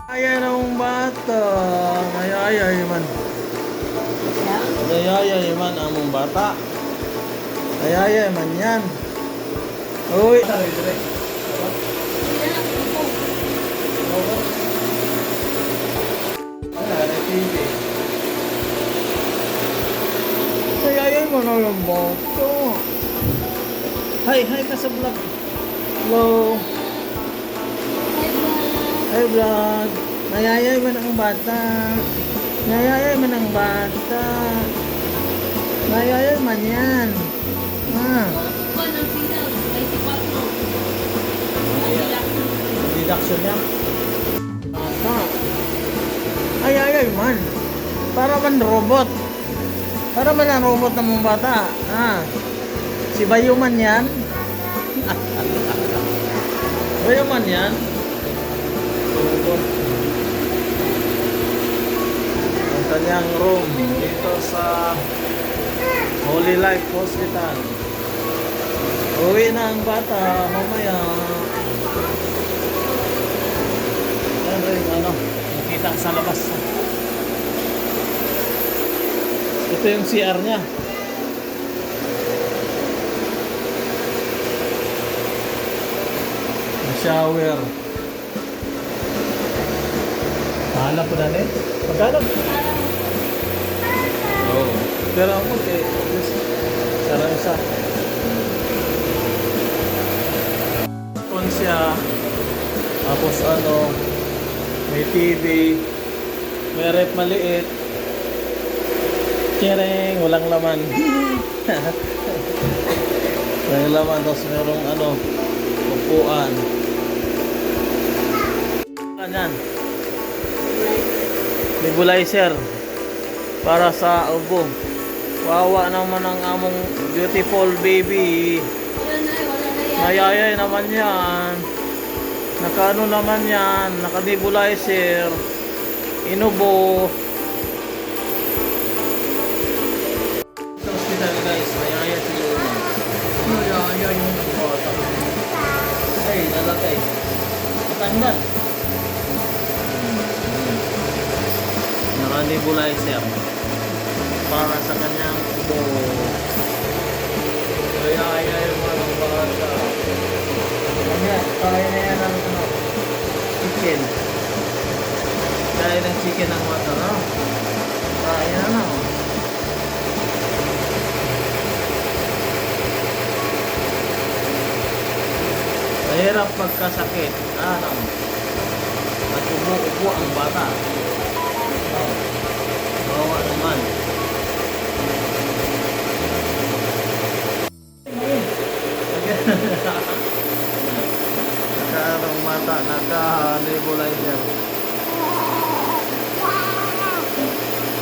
Ayan ang bata. Ayayay man. Ayayay man among bata. Ayayay man yan. Uy. Ayayay man ang bata. Hi ka sa vlog. Hello. Hi vlog. Ayayay man ang bata. Ayayay man ang bata. Ayayay man yan. Ah. Deduction niya. Bata. Ayayay man. Para man robot. Para man ang robot ng mga bata. Ah. Si Bayo man yan. Bayo man yan. Robot. Ang kanyang room dito sa Holy Life Hospital. Uwi na ang bata mamaya. Yan rin nakita sa labas. Ito yung CR niya. Shower. Hanap po na rin. Magkano? Oo. Pero ako sarang isa. Kung siya, tapos may TV, may rep maliit, kereng, walang laman. Walang laman, tapos merong upuan. Yan. Nebulizer para sa ubo. Wawa naman ang among beautiful baby. Mayayay naman yan. Nakaano naman yan. Naka-nebulizer. Inubo. Sa hospital guys, mayayay sila. Mayayay yung bata. Ay, nalatay. Matanggal. Naka-nebulizer para sa kanyang ubo. Kaya yung mga bata. Kaya na yan ang chicken. Kaya ng chicken ang mata, no? Kaya na, no? Mahirap pagkasakit. At ubo-ubo ang bata. Bawa naman. Nakaarang mata, naka-nebulizer.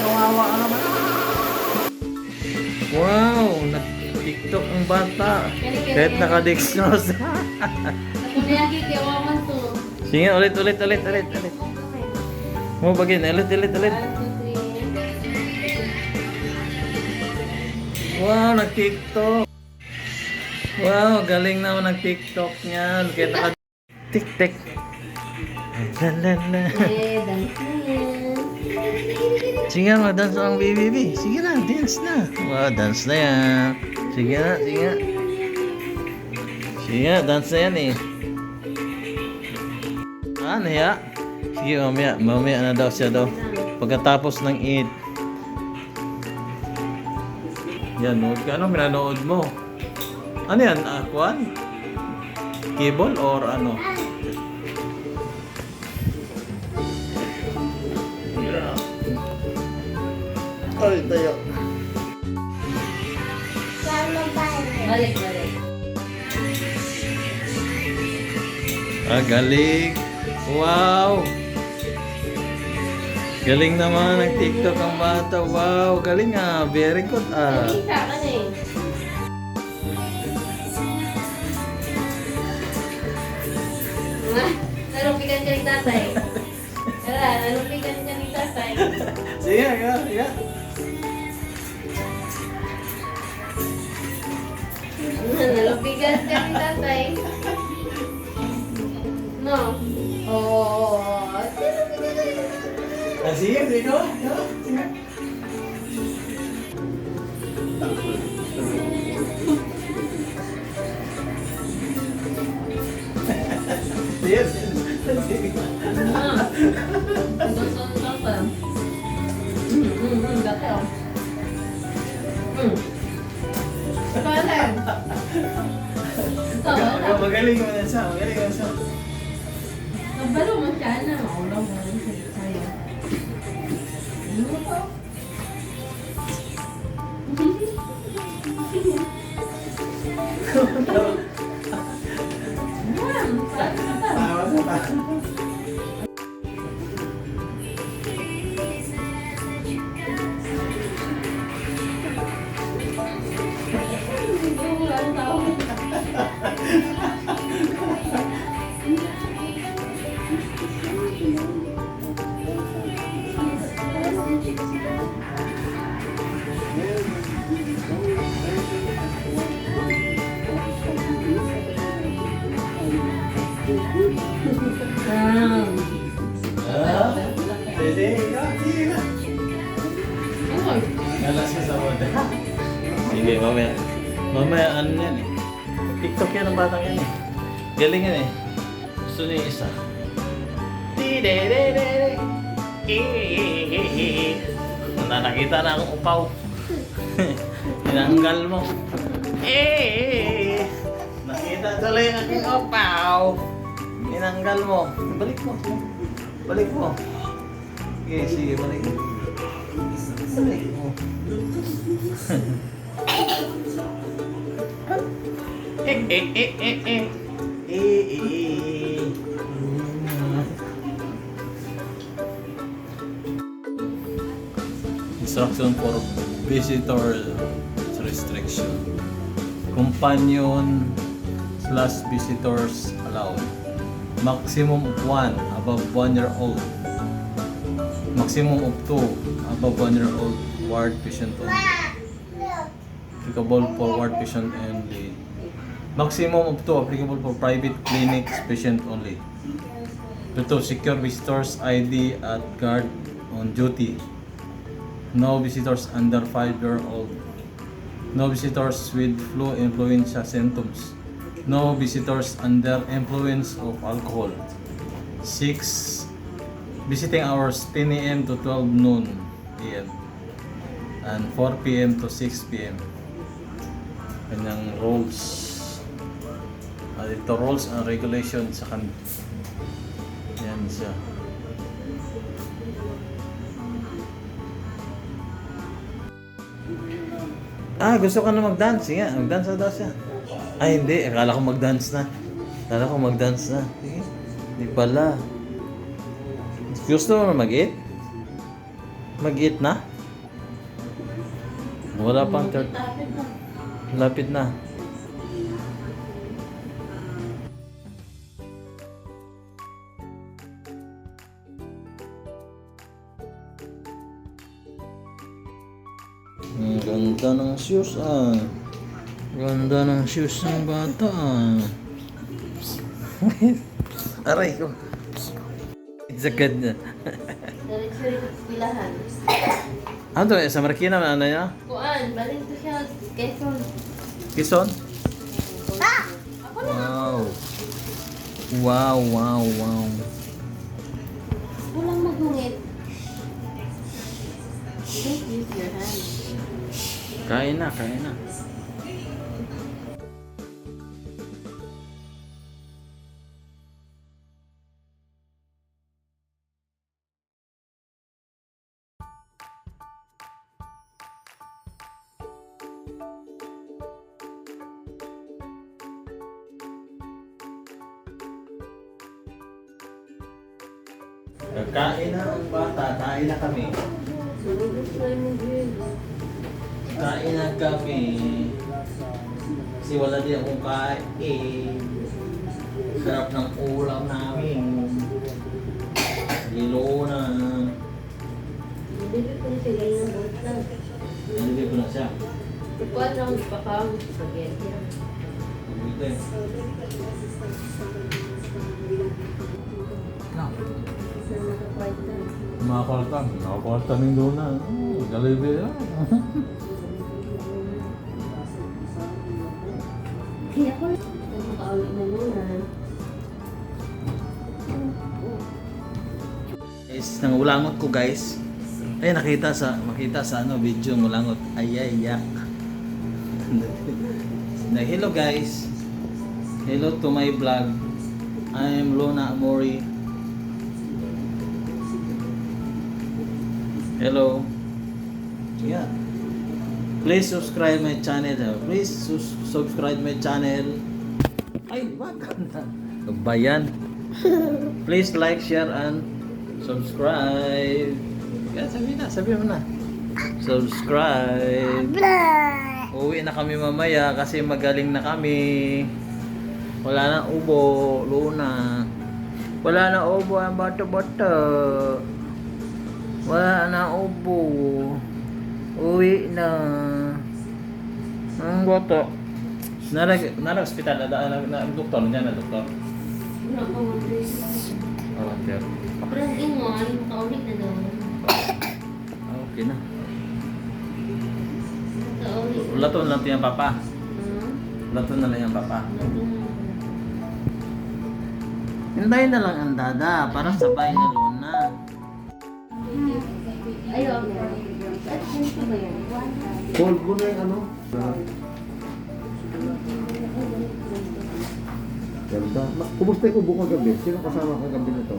Kawawa naman. Wow, nag-tiktok ang bata. Kahit naka-dextrose. Sige, ulit. Mo bagin, ulit. Wow, nag-tiktok. Wow, galing naman nag-tiktok niyan. Kaya naka-tik-tik. Lalala. Sige na, dance ang baby. Sige na, dance na. Wow, dance na yan. Sige na. Sige na, dance na yan eh. Ano ya? Sige, mamaya na daw siya daw. Pagkatapos ng eat. Yan, nood ka. Ano minanood mo? Ano yan? Kwan? Cable or ano? Ay, tayo. Balik. Galing. Wow. Galing naman ng TikTok ang bata. Wow, galing ah. Very good ah. Nakita ka na eh. Nalupikan siya ni tatay. Tara, nalupikan siya ni tatay. Sige, ya. Nalupikan siya ni tatay. No. Oh, nalupikan Ah, sige, sige. Sige. Yes. Sige. Magaling mo na siya. Magaling mo siya. Kabalo mo siya na. Maulang mo rin sa'yo. Ano mo to? Tawa sa tawa. Sige na. Galas ka sa water. Sige, mamaya. Mamaya, ano yan eh. TikTok yan ang batang yan eh. Galing yan eh. Gusto niya yung isa. Nakita na akong upaw. Tinanggal mo. Nakita tuloy ang aking upaw. Tinanggal mo. Balik mo. Balik mo. Sige, sige, balik mo. Balik mo. Instruction for visitor restriction. Companion / visitors allowed. Maximum of 1 above 1 year old. Maximum of 2 above 1 year old ward patient only. Applicable for ward patient only. Maximum of 2 applicable for private clinics patient only. 2. Secure visitors ID at guard on duty. No visitors under 5 year old. No visitors with flu influenza symptoms. No visitors under influence of alcohol. 6. Visiting hours 10 a.m. to 12 noon a.m. and 4 p.m. to 6 p.m. Kanyang rules. Ito rules and regulations sa yan siya. Gusto ka na mag-dance? Sige, mag-dance na daw siya. Hindi. Akala ko mag-dance na. Sige. Hindi pala. Gusto mo na mag-eat? Mag-eat na? Wala pang third. Lapit na. Ang ganda ng shoes Ganda ng shoes ng bata Aray ko. It's a good na. Pilahan. Ano to? Sa Marikina na ano niya? Kuan, balin to siya. Quezon. Quezon? Ako na. Wow. Walang magungit. Don't use your hands. Kain na. Kain na ang bata, kain na kami. Kain na kami. Kasi wala din akong kain. Sarap ng ulam namin. Lilo na. Bibili ko na siya ganyan ng buhat lang. Nalibig ko na siya. Kuan lang pakam spaghetti. Ito eh. Isa naka-white na. Kumakalta. Nakakalta ng Luna. Jollibee yan. Kaya ko nakauwi na muna. Guys, nangulangot ko guys. Ay makita sa video ng ulangot. Ay yak. Hello guys. Hello to my vlog. I am Luna Amori. Hello. Yeah. Please subscribe my channel. Please subscribe my channel. Ay, wag na. Bayan. Please like, share, and subscribe. Yan, sabi mo na. Subscribe. Uwi na kami mamaya kasi magaling na kami. Wala na ubo, Luna. Wala na ubo ang bata-bata. Wala na ubo. Uwi na. Ang bata. Ospital na doktor niya na doktor. Wala ko mag-dress. Oh, okay. Pero ang ingon, makauwi na daw. Okay na. Makauwi. Laton lang tiyang papa. Laton na lang yung papa. Hintayin na lang ang dada para sabay na Luna. Ayaw. At ganito ba yan? Hold mo na yung ano? Ganda. Kumusta ko buong gabi? Sino kasama kang gabi nito?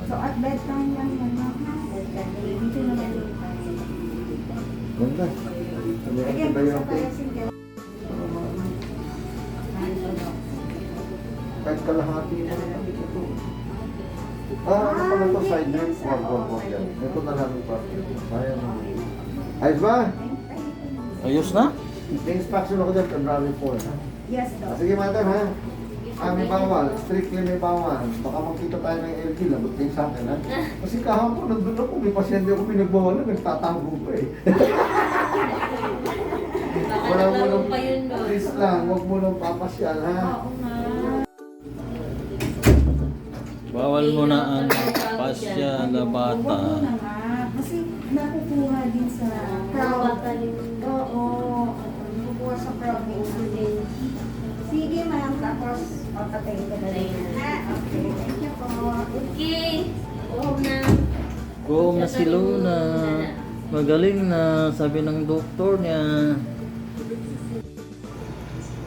So at bedtime lang yan, mama. Dito na yan. Ganda. Sabi ko Again, ba yung basta tayo single. kahit kalahati na lang ito. Ano pala ito? Side drink? Wag yan. Ito na lang ito. Kaya na. Ayos ba? Ayos na? May inspection ako dyan, February 4. Ha? Yes, Doc. Sige, madam ha. May bawal. Strictly may bawal. Baka makita tayo ng LG, labot kayo sa akin ha. Kasi kahapon nandun ako, may pasyente ako pinagbawalan, nagtatango ko eh. Baka naglaro pa yun, no? Please lang, huwag mo lang papasyal ha. Oo nga. Bawal mo na ang pasya na bata. Huwag mo na nga. Kasi nakukuha din sa crowd. Bata rin. Oo. Nakukuha sa crowd din. Sige, ma'am. Tapos, papatayin ka na rin. Ha? Okay. Thank you po. Okay. Oo na. Go na si Luna. Magaling na, sabi ng doktor niya.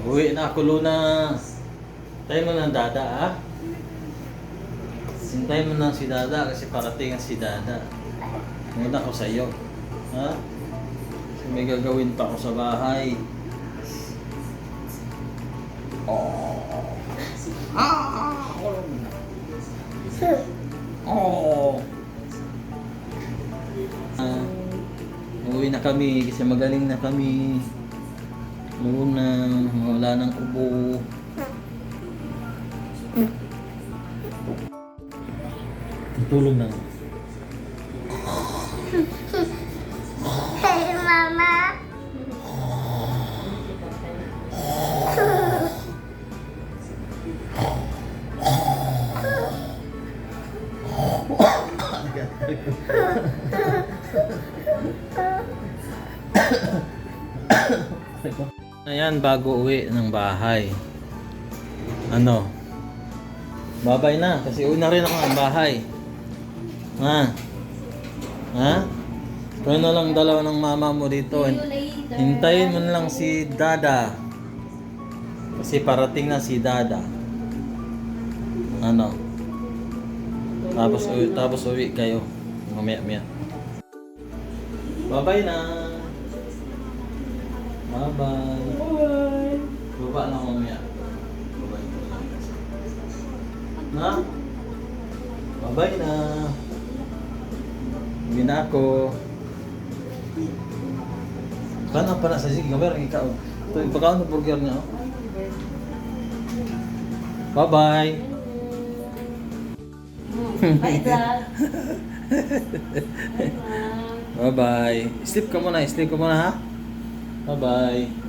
Uwi na ako, Luna. Tayo mo ng dada, ha? Sintay mo na si dada kasi parating ang si dada. Muna ako sa iyo. Ha? Kasi may gagawin pa ako sa bahay. Oh. Oh. Uwi na kami kasi magaling na kami. Luna, wala nang ubo. Tulog na. Hey, Mama. Ayan, bago uwi ng bahay. Ano? Babay na, kasi uwi na rin ako ng bahay. Ha? Ha? Kaya na lang dalawa ng mama mo dito. See you later. Hintayin mo na lang si Dada. Kasi parating na si Dada. Ano? Tapos uwi kayo. Mamaya. Bye-bye na. Bye-bye. Baba na mamaya. Bye-bye. Na? Bye-bye na. Hindi na ako. Paano pa na sa sige? Gamay rin ikaw. Ito yung pagkaon ng burger niya. Oh. Bye-bye. Bye, Dad. Bye, Mom. Bye-bye. Sleep ka muna ha. Bye-bye.